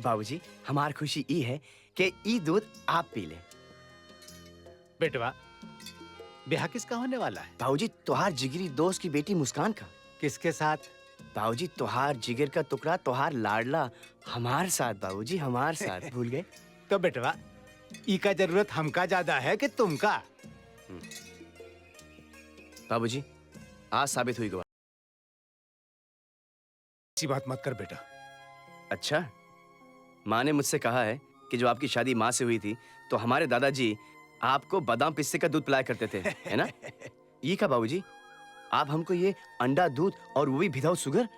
बाबूजी, हमार खुशी ई है कि ई दूध आप पी ले। बेटवा, ब्याह किसका होने वाला है? बाबूजी, तोहार जिगरी दोस्त की बेटी मुस्कान का। किसके साथ? बाबूजी, तोहार जिगर का टुकड़ा, तोहार लाडला हमार साथ। बाबूजी, हमार साथ। भूल गए? तो बेटवा, ई का जरूरत हमका ज्यादा है कि तुमका? बाबूजी, आज साबित हुई गवाह। ऐसी बात मत कर बेटा। अच्छा, माँ ने मुझसे कहा है कि जब आपकी शादी माँ से हुई थी तो हमारे दादाजी आपको बादाम पिस्ते का दूध पिलाया करते थे, है ना? ये क्या बाबूजी, आप हमको ये अंडा दूध और वो भी विदाउट शुगर?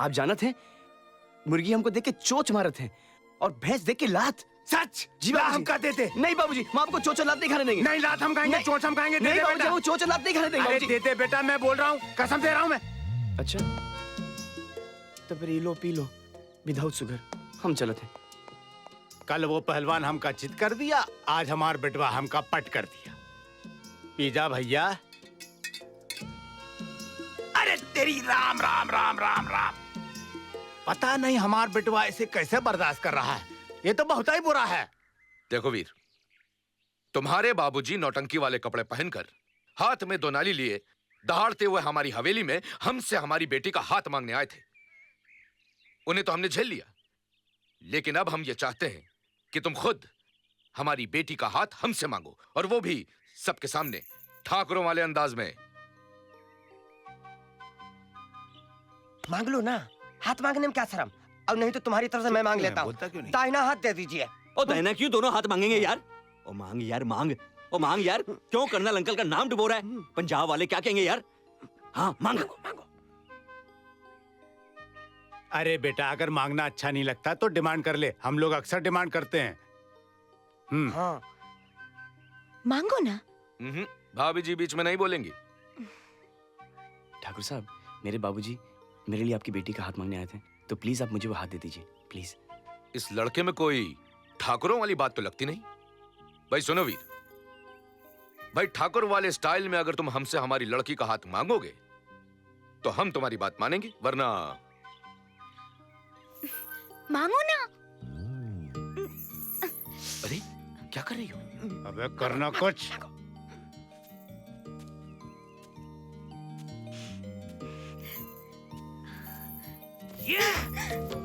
आप जानत हैं, मुर्गी हमको देख के चोच मारत है और भैंस देख के लात। सच? जी ला बाबूजी। हमका देते। नहीं बाबूजी, हम आपको चोच और लात नहीं खाने देंगे। नहीं, लात हम खाएंगे, नहीं। चोंच हम खाएंगे। नहीं दे दे बाबूजी, बेटा। वो चोच और लात नहीं खाने देंगे अरे बाबूजी। दे दे बेटा, मैं बोल रहा हूँ, कसम दे रहा हूँ मैं। अच्छा, तो फिर ये लो पी लो विदाउट शुगर। हम चलते हैं। कल वो पहलवान हमका चित कर दिया, आज हमार बेटवा हमका पट कर दिया। पी जा भैया। अरे तेरी राम राम राम राम राम। पता नहीं हमार बेटवा इसे कैसे बर्दाश्त कर रहा है, ये तो बहुत ही बुरा है। देखो वीर, तुम्हारे बाबूजी नौटंकी वाले कपड़े पहनकर हाथ में 2 नाली लिए दहाड़ते हुए हमारी हवेली में हमसे हमारी बेटी का हाथ मांगने आए थे। उन्हें तो हमने झेल लिया, लेकिन अब हम ये चाहते हैं कि तुम खुद हमारी बेटी का हाथ हमसे मांगो, और वो भी सबके सामने, ठाकुरों वाले अंदाज में। मांग लो ना, हाथ मांगने में क्या शर्म? अब नहीं तो तुम्हारी तरफ से मैं मांग लेता हूँ। दाहिना हाथ दे दीजिए। ओ दाहिना क्यों, दोनों हाथ मांगेंगे यार? ओ मांग यार, मांग। ओ मांग यार, क्यों कर्नल अंकल का नाम डुबो रहा है? पंजाब वाले क्या कहेंगे यार? हाँ मांग। मांगो। अरे बेटा, अगर मांगना अच्छा नहीं लगता तो डिमांड कर ले, हम लोग अक्सर डिमांड करते हैं। हाँ, मांगो ना। भाभी जी बीच में नहीं बोलेंगी। ठाकुर साहब, मेरे बाबूजी मेरे लिए आपकी बेटी का हाथ मांगने आए थे, तो प्लीज आप मुझे वो हाथ दे दीजिए, प्लीज। इस लड़के में कोई ठाकुरों वाली बात तो लगती नहीं। भाई सुनो वीर, भाई ठाकुर वाले स्टाइल में अगर तुम हमसे हमारी लड़की का हाथ मांगोगे तो हम तुम्हारी बात मानेंगे, वरना मांगो ना। अरे क्या कर रही हो? अबे करना कुछ।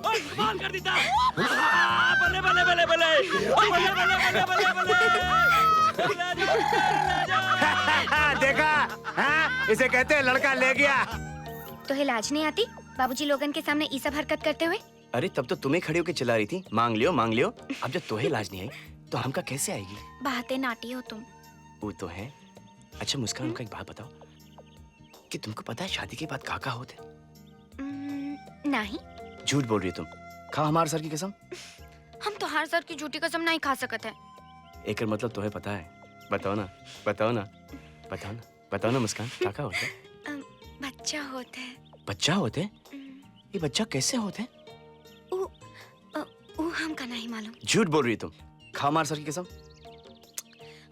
ओए कमाल कर देता। बल्ले बल्ले बल्ले बल्ले। ओ बल्ले बल्ले बल्ले बल्ले बल्ले। देखा? हाँ? इसे कहते हैं लड़का ले गया। तो है लाज नहीं आती बाबूजी लोगन के सामने ये सब हरकत करते हुए? अरे तब तो तुम्हें खड़ी होकर चिल्ला रही थी, मांग लियो मांग लियो। अब जब तुम्हें लाज नहीं आई तो हमका कैसे आएगी? बातें नाटी हो तुम। वो तो है। अच्छा मुस्कान, हमका एक बात बताओ कि तुमको पता है शादी के बाद काका होते? नहीं। झूठ बोल रही हो तुम। खा हमारे सर की कसम। हम तो हर सर की झूठी कसम नहीं खा सकत है। एक मतलब तुम्हें पता है? बताओ ना, बताओ ना, बताओ ना, बताओ ना मुस्कान, काका होते? बच्चा होता है। बच्चा होते? ये बच्चा कैसे होते? वो हमका नहीं मालूम। झूठ बोल रही हो तुम। खा हमारे सर की कसम।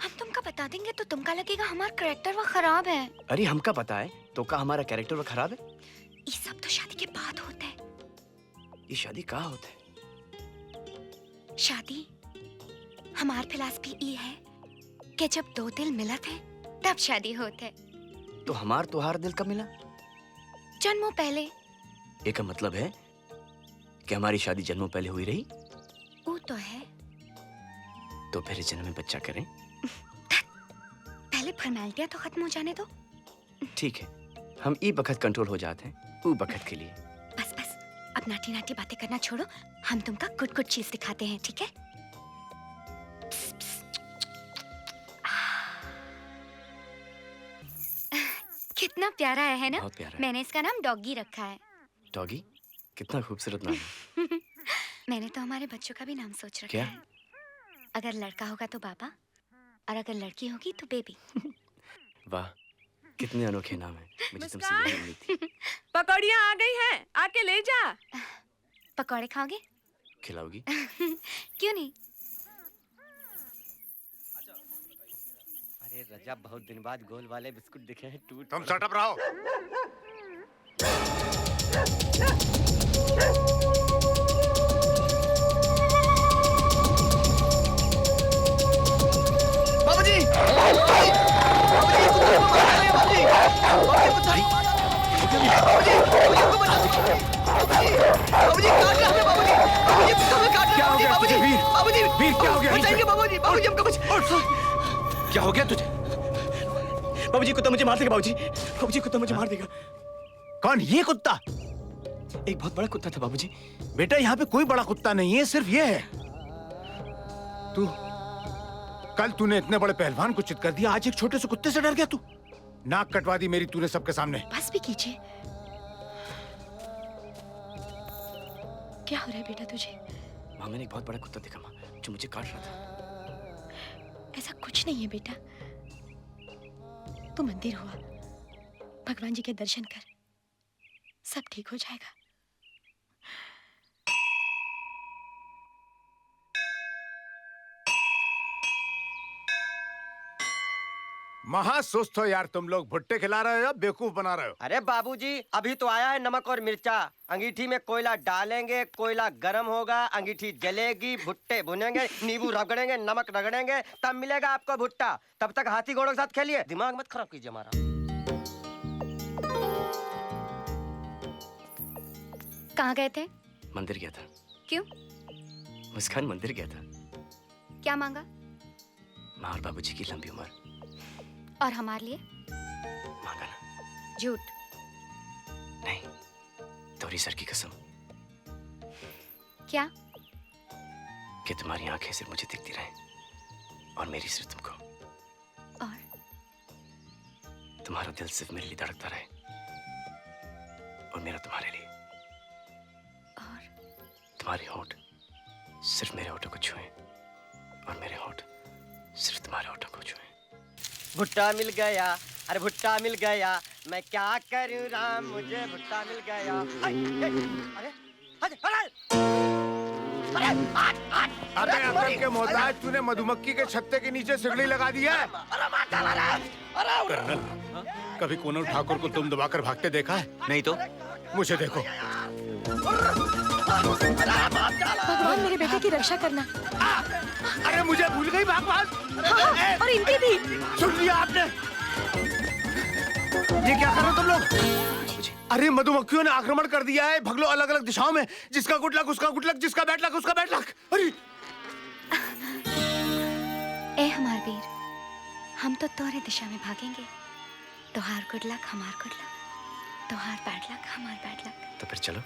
हम तुमका बता देंगे तो तुमका लगेगा हमारा कैरेक्टर वो खराब है। अरे हमका पता है तो का हमारा कैरेक्टर वो खराब है? ये सब तो शादी के बाद होता है। ये शादी कहाँ होता है? शादी हमार फिलॉसफी ये है कि जब 2 दिल मिलत है तब शादी होता है। तो हमार तुहार दिल कब मिला? जन्मों पहले। एक मतलब है कि हमारी शादी जन्मों पहले हुई रही? वो तो है। तो फिर इस जन्म में बच्चा करें? पहले फॉर्मेलिटियां तो खत्म हो जाने दो। ठीक है, हम ई बखत कंट्रोल हो जाते हैं, वो बखत के लिए। बस बस, अब नाटी नाटी बातें करना छोड़ो, हम तुमका गुड गुड चीज दिखाते हैं, ठीक है? कितना प्यारा है ना? बहुत प्यारा है। मैंने इसका नाम डॉगी रखा है। डॉगी? कितना खूबसूरत नाम है। मैंने तो हमारे बच्चों का भी नाम सोच रखा क्या? है। अगर लड़का होगा तो पापा, और अगर लड़की होगी तो बेबी। वाह, कितने अनोखे नाम है। मुझे तुमसे यही उम्मीद थी। पकौड़ियाँ आ गई हैं, आके ले जा। पकौड़े खाओगे? खिलाओगी? क्यों नहीं? अरे रजा, बहुत दिन बाद गोल वाले बिस्कुट दिखे हैं। टूट तुम शट अप रहो। बाबूजी काट रहा है बाबूजी। बाबूजी हमें काट रहा है। क्या हो गया बाबूजी तुझे, वीर? बाबूजी वीर, क्या हो गया तुझे? बचाइए बाबूजी। बाबूजी हमको कुछ क्या हो गया तुझे? बाबूजी कुत्ता मुझे मार देगा बाबूजी। बाबूजी कुत्ता मुझे मार देगा। कौन ये कुत्ता? एक बहुत बड़ा कुत्ता था बाबूजी। बेटा यहाँ पे कोई बड़ा कुत्ता नहीं है, सिर्फ ये है। तू कल तूने इतने बड़े पहलवान को चित कर दिया, आज एक छोटे से कुत्ते से डर गया तू? नाक कटवा दी मेरी तूने सबके सामने। बस भी कीजिए। क्या हो रहा है बेटा तुझे? माँ मैंने एक बहुत बड़ा कुत्ता देखा माँ, जो मुझे काट रहा था। ऐसा कुछ नहीं है बेटा। तू मंदिर हुआ, भगवान जी के दर्शन कर, सब ठीक हो जाएगा। महा सुस्त हो यार तुम लोग, भुट्टे खिला रहे हो या बेवकूफ बना रहे हो? अरे बाबूजी अभी तो आया है नमक और मिर्चा। अंगीठी में कोयला डालेंगे, कोयला गर्म होगा, अंगीठी जलेगी, भुट्टे भुनेंगे, नींबू रगड़ेंगे, नमक रगड़ेंगे, तब मिलेगा आपको भुट्टा। तब तक हाथी घोड़ों के साथ खेलिए, दिमाग मत खराब कीजिए हमारा। कहाँ गए थे? मंदिर गया था। क्यों? मुस्कान मंदिर गया था। क्या मांगा? माँ और बाबूजी की लंबी उम्र। और हमारे लिए? मांगा ना। झूठ। नहीं, तोरी सर की कसम क्या? कि तुम्हारी आंखें सिर्फ मुझे दिखती रहे और मेरी सिर्फ तुमको। और तुम्हारा दिल सिर्फ मेरे लिए धड़कता रहे और मेरा तुम्हारे लिए। और तुम्हारे होंठ सिर्फ मेरे होठों को छुएं और मेरे होठ सिर्फ तुम्हारे होठों को छुएं। भुट्टा मिल गया, अरे भुट्टा मिल गया, मैं क्या करूं राम, मुझे भुट्टा मिल गया। अरे अबे अकल के मोहताज, तूने मधुमक्खी के छत्ते के नीचे सिगड़ी लगा दी है। कर्नल, कभी कोनल ठाकुर को तुम दबाकर भागते देखा है? नहीं तो मुझे देखो। भगवान मेरे बेटे की रक्षा करना। अरे मुझे भूल गई भगवान। और इनकी भी। सुन लिया आपने? ये क्या कर रहे हो तुम लोग? अरे मधुमक्खियों ने आक्रमण कर दिया है, भग लो अलग अलग दिशाओं में। जिसका गुड लक उसका गुड लक, जिसका बैड लक उसका बैड लक। अरे ए हमार वीर, हम तो तोरे दिशा में भागेंगे। तोहार गुड लक हमार गुड लक, तोहार बैड लक हमार बैड लक। तो फिर चलो।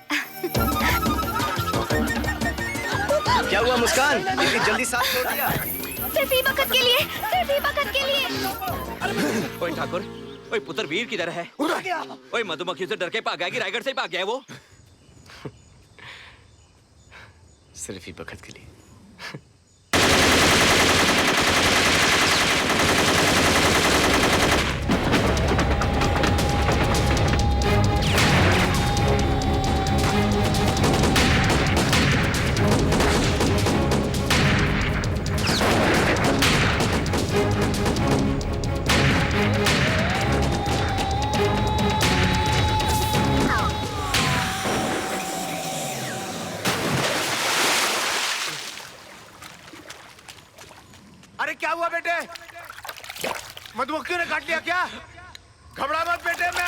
क्या हुआ मुस्कान? इतनी जल्दी साथ छोड़ दिया? सिर्फ ही वक्त के लिए, सिर्फ ही वक्त के लिए। ओए ठाकुर, ओए पुत्र वीर किधर है? ओए मधुमक्खी से डर के भाग गया कि रायगढ़ से ही भाग गया है वो? सिर्फ ही वक्त के लिए। अरे क्या हुआ बेटे? मधुमक्खियों ने काट लिया क्या? घबरा मत बेटे, मैं आ रहा हूं।